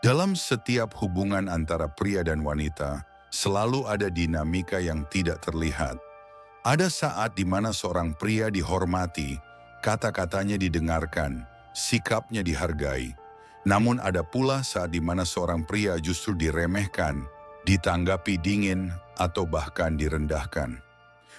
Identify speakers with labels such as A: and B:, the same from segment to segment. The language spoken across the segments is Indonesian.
A: Dalam setiap hubungan antara pria dan wanita, selalu ada dinamika yang tidak terlihat. Ada saat di mana seorang pria dihormati, kata-katanya didengarkan, sikapnya dihargai. Namun ada pula saat di mana seorang pria justru diremehkan, ditanggapi dingin, atau bahkan direndahkan.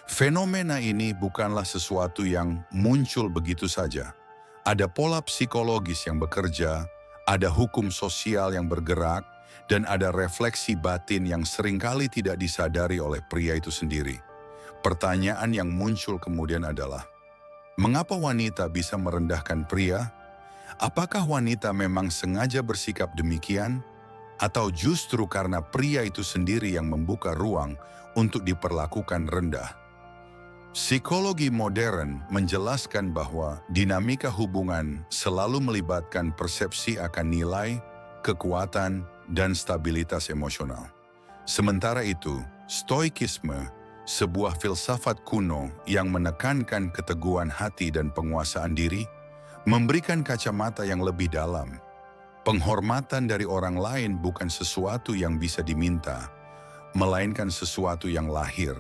A: Fenomena ini bukanlah sesuatu yang muncul begitu saja. Ada pola psikologis yang bekerja, ada hukum sosial yang bergerak, dan ada refleksi batin yang seringkali tidak disadari oleh pria itu sendiri. Pertanyaan yang muncul kemudian adalah, mengapa wanita bisa merendahkan pria? Apakah wanita memang sengaja bersikap demikian? Atau justru karena pria itu sendiri yang membuka ruang untuk diperlakukan rendah? Psikologi modern menjelaskan bahwa dinamika hubungan selalu melibatkan persepsi akan nilai, kekuatan, dan stabilitas emosional. Sementara itu, stoikisme, sebuah filsafat kuno yang menekankan keteguhan hati dan penguasaan diri, memberikan kacamata yang lebih dalam. Penghormatan dari orang lain bukan sesuatu yang bisa diminta, melainkan sesuatu yang lahir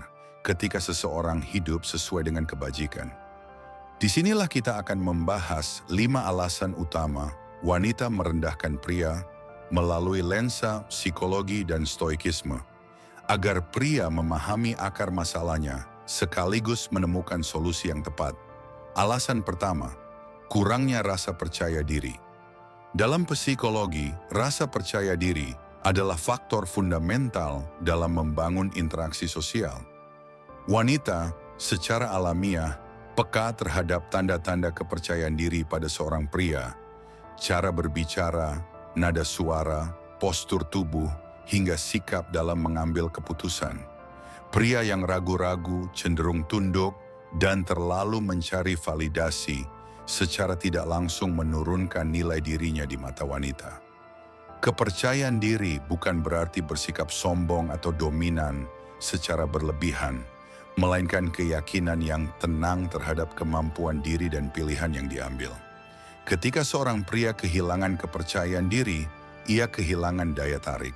A: ketika seseorang hidup sesuai dengan kebajikan. Disinilah kita akan membahas 5 alasan utama wanita merendahkan pria melalui lensa psikologi dan stoikisme, agar pria memahami akar masalahnya sekaligus menemukan solusi yang tepat. Alasan pertama, kurangnya rasa percaya diri. Dalam psikologi, rasa percaya diri adalah faktor fundamental dalam membangun interaksi sosial. Wanita secara alamiah peka terhadap tanda-tanda kepercayaan diri pada seorang pria, cara berbicara, nada suara, postur tubuh, hingga sikap dalam mengambil keputusan. Pria yang ragu-ragu, cenderung tunduk, dan terlalu mencari validasi secara tidak langsung menurunkan nilai dirinya di mata wanita. Kepercayaan diri bukan berarti bersikap sombong atau dominan secara berlebihan, melainkan keyakinan yang tenang terhadap kemampuan diri dan pilihan yang diambil. Ketika seorang pria kehilangan kepercayaan diri, ia kehilangan daya tarik.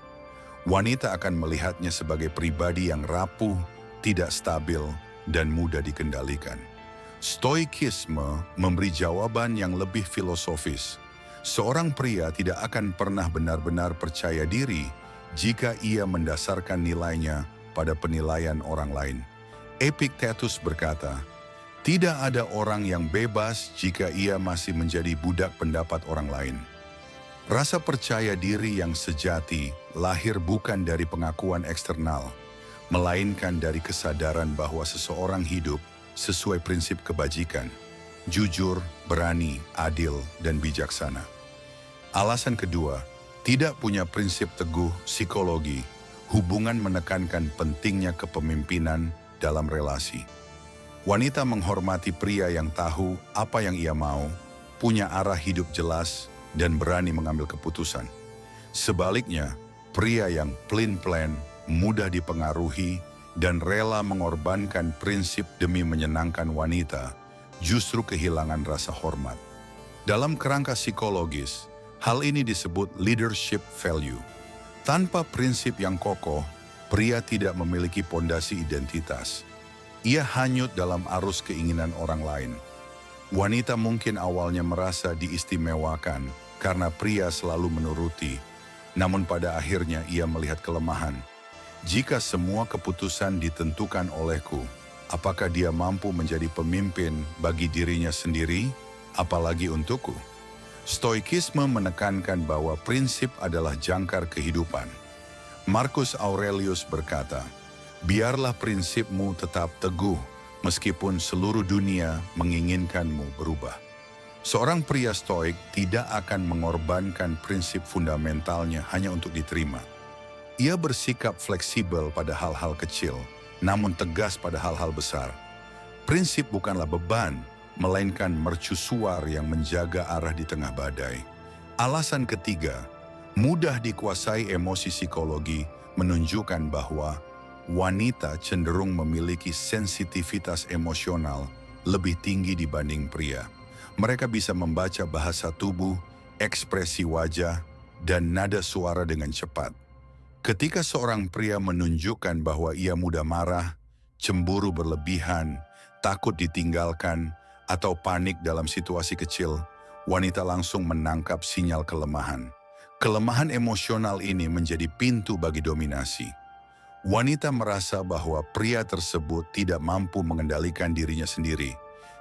A: Wanita akan melihatnya sebagai pribadi yang rapuh, tidak stabil, dan mudah dikendalikan. Stoikisme memberi jawaban yang lebih filosofis. Seorang pria tidak akan pernah benar-benar percaya diri jika ia mendasarkan nilainya pada penilaian orang lain. Epictetus berkata, "Tidak ada orang yang bebas jika ia masih menjadi budak pendapat orang lain." Rasa percaya diri yang sejati lahir bukan dari pengakuan eksternal, melainkan dari kesadaran bahwa seseorang hidup sesuai prinsip kebajikan, jujur, berani, adil, dan bijaksana. Alasan kedua, tidak punya prinsip teguh psikologi, hubungan menekankan pentingnya kepemimpinan dalam relasi. Wanita menghormati pria yang tahu apa yang ia mau, punya arah hidup jelas, dan berani mengambil keputusan. Sebaliknya, pria yang pelin-pelan, mudah dipengaruhi, dan rela mengorbankan prinsip demi menyenangkan wanita, justru kehilangan rasa hormat. Dalam kerangka psikologis, hal ini disebut leadership value. Tanpa prinsip yang kokoh, pria tidak memiliki pondasi identitas. Ia hanyut dalam arus keinginan orang lain. Wanita mungkin awalnya merasa diistimewakan karena pria selalu menuruti, namun pada akhirnya ia melihat kelemahan. Jika semua keputusan ditentukan olehku, apakah dia mampu menjadi pemimpin bagi dirinya sendiri, apalagi untukku? Stoikisme menekankan bahwa prinsip adalah jangkar kehidupan. Marcus Aurelius berkata, "Biarlah prinsipmu tetap teguh, meskipun seluruh dunia menginginkanmu berubah." Seorang pria stoik tidak akan mengorbankan prinsip fundamentalnya hanya untuk diterima. Ia bersikap fleksibel pada hal-hal kecil, namun tegas pada hal-hal besar. Prinsip bukanlah beban, melainkan mercusuar yang menjaga arah di tengah badai. Alasan ketiga, mudah dikuasai emosi psikologi menunjukkan bahwa wanita cenderung memiliki sensitivitas emosional lebih tinggi dibanding pria. Mereka bisa membaca bahasa tubuh, ekspresi wajah, dan nada suara dengan cepat. Ketika seorang pria menunjukkan bahwa ia mudah marah, cemburu berlebihan, takut ditinggalkan, atau panik dalam situasi kecil, wanita langsung menangkap sinyal kelemahan. Kelemahan emosional ini menjadi pintu bagi dominasi. Wanita merasa bahwa pria tersebut tidak mampu mengendalikan dirinya sendiri,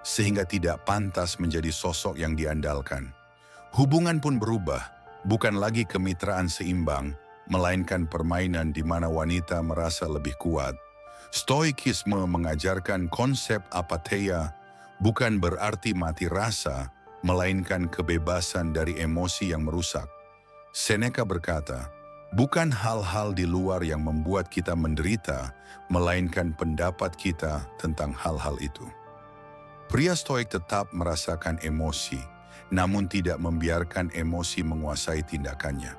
A: sehingga tidak pantas menjadi sosok yang diandalkan. Hubungan pun berubah, bukan lagi kemitraan seimbang, melainkan permainan di mana wanita merasa lebih kuat. Stoikisme mengajarkan konsep apatheia, bukan berarti mati rasa, melainkan kebebasan dari emosi yang merusak. Seneca berkata, bukan hal-hal di luar yang membuat kita menderita, melainkan pendapat kita tentang hal-hal itu. Pria stoik tetap merasakan emosi, namun tidak membiarkan emosi menguasai tindakannya.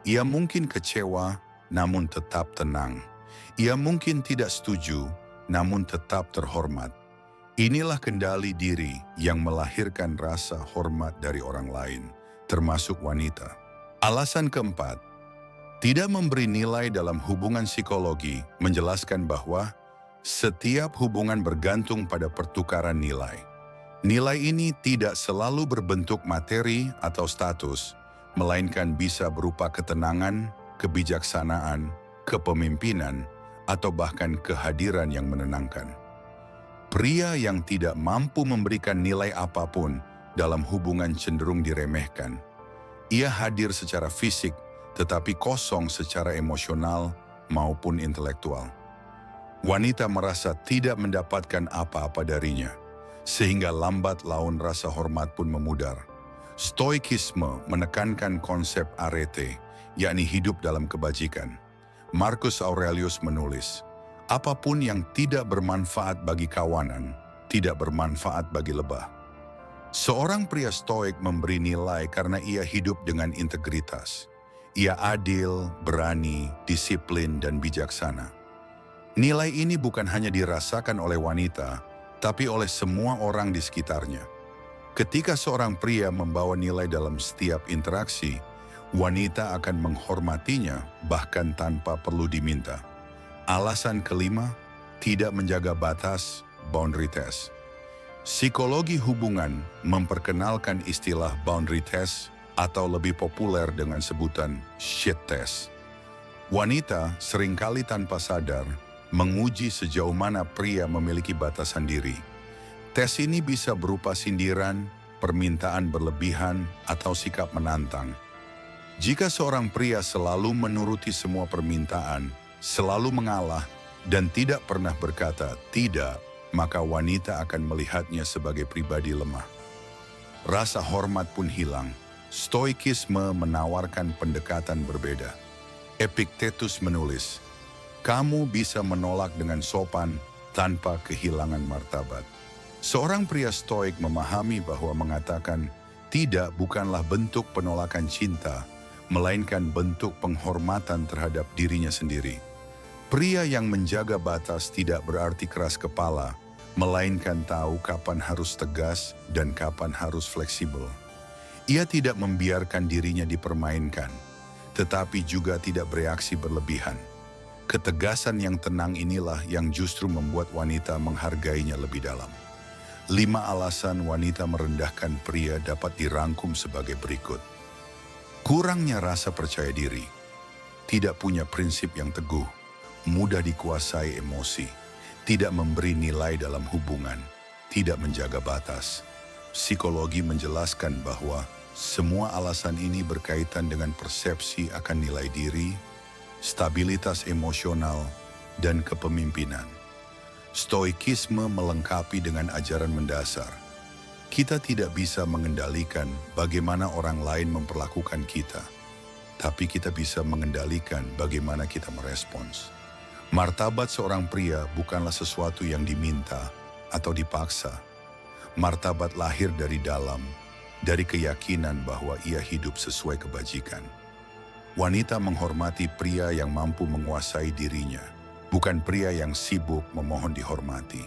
A: Ia mungkin kecewa, namun tetap tenang. Ia mungkin tidak setuju, namun tetap terhormat. Inilah kendali diri yang melahirkan rasa hormat dari orang lain, termasuk wanita. Alasan keempat, tidak memberi nilai dalam hubungan psikologi menjelaskan bahwa setiap hubungan bergantung pada pertukaran nilai. Nilai ini tidak selalu berbentuk materi atau status, melainkan bisa berupa ketenangan, kebijaksanaan, kepemimpinan, atau bahkan kehadiran yang menenangkan. Pria yang tidak mampu memberikan nilai apapun dalam hubungan cenderung diremehkan. Ia hadir secara fisik, tetapi kosong secara emosional maupun intelektual. Wanita merasa tidak mendapatkan apa-apa darinya, sehingga lambat laun rasa hormat pun memudar. Stoikisme menekankan konsep arete, yakni hidup dalam kebajikan. Marcus Aurelius menulis, apapun yang tidak bermanfaat bagi kawanan, tidak bermanfaat bagi lebah. Seorang pria stoik memberi nilai karena ia hidup dengan integritas. Ia adil, berani, disiplin, dan bijaksana. Nilai ini bukan hanya dirasakan oleh wanita, tapi oleh semua orang di sekitarnya. Ketika seorang pria membawa nilai dalam setiap interaksi, wanita akan menghormatinya bahkan tanpa perlu diminta. Alasan kelima, tidak menjaga batas, boundary test. Psikologi hubungan memperkenalkan istilah boundary test atau lebih populer dengan sebutan shit test. Wanita seringkali tanpa sadar menguji sejauh mana pria memiliki batasan diri. Tes ini bisa berupa sindiran, permintaan berlebihan, atau sikap menantang. Jika seorang pria selalu menuruti semua permintaan, selalu mengalah, dan tidak pernah berkata tidak, maka wanita akan melihatnya sebagai pribadi lemah. Rasa hormat pun hilang. Stoikisme menawarkan pendekatan berbeda. Epictetus menulis, kamu bisa menolak dengan sopan tanpa kehilangan martabat. Seorang pria stoik memahami bahwa mengatakan tidak bukanlah bentuk penolakan cinta, melainkan bentuk penghormatan terhadap dirinya sendiri. Pria yang menjaga batas tidak berarti keras kepala, melainkan tahu kapan harus tegas dan kapan harus fleksibel. Ia tidak membiarkan dirinya dipermainkan, tetapi juga tidak bereaksi berlebihan. Ketegasan yang tenang inilah yang justru membuat wanita menghargainya lebih dalam. 5 alasan wanita merendahkan pria dapat dirangkum sebagai berikut. Kurangnya rasa percaya diri, tidak punya prinsip yang teguh, mudah dikuasai emosi, tidak memberi nilai dalam hubungan, tidak menjaga batas. Psikologi menjelaskan bahwa semua alasan ini berkaitan dengan persepsi akan nilai diri, stabilitas emosional, dan kepemimpinan. Stoikisme melengkapi dengan ajaran mendasar. Kita tidak bisa mengendalikan bagaimana orang lain memperlakukan kita, tapi kita bisa mengendalikan bagaimana kita merespons. Martabat seorang pria bukanlah sesuatu yang diminta atau dipaksa. Martabat lahir dari dalam, dari keyakinan bahwa ia hidup sesuai kebajikan. Wanita menghormati pria yang mampu menguasai dirinya, bukan pria yang sibuk memohon dihormati.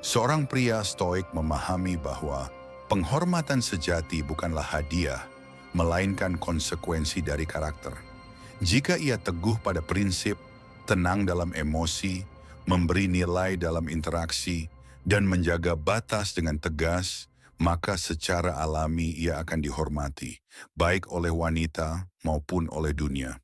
A: Seorang pria stoik memahami bahwa penghormatan sejati bukanlah hadiah, melainkan konsekuensi dari karakter. Jika ia teguh pada prinsip, tenang dalam emosi, memberi nilai dalam interaksi, dan menjaga batas dengan tegas, maka secara alami ia akan dihormati, baik oleh wanita maupun oleh dunia.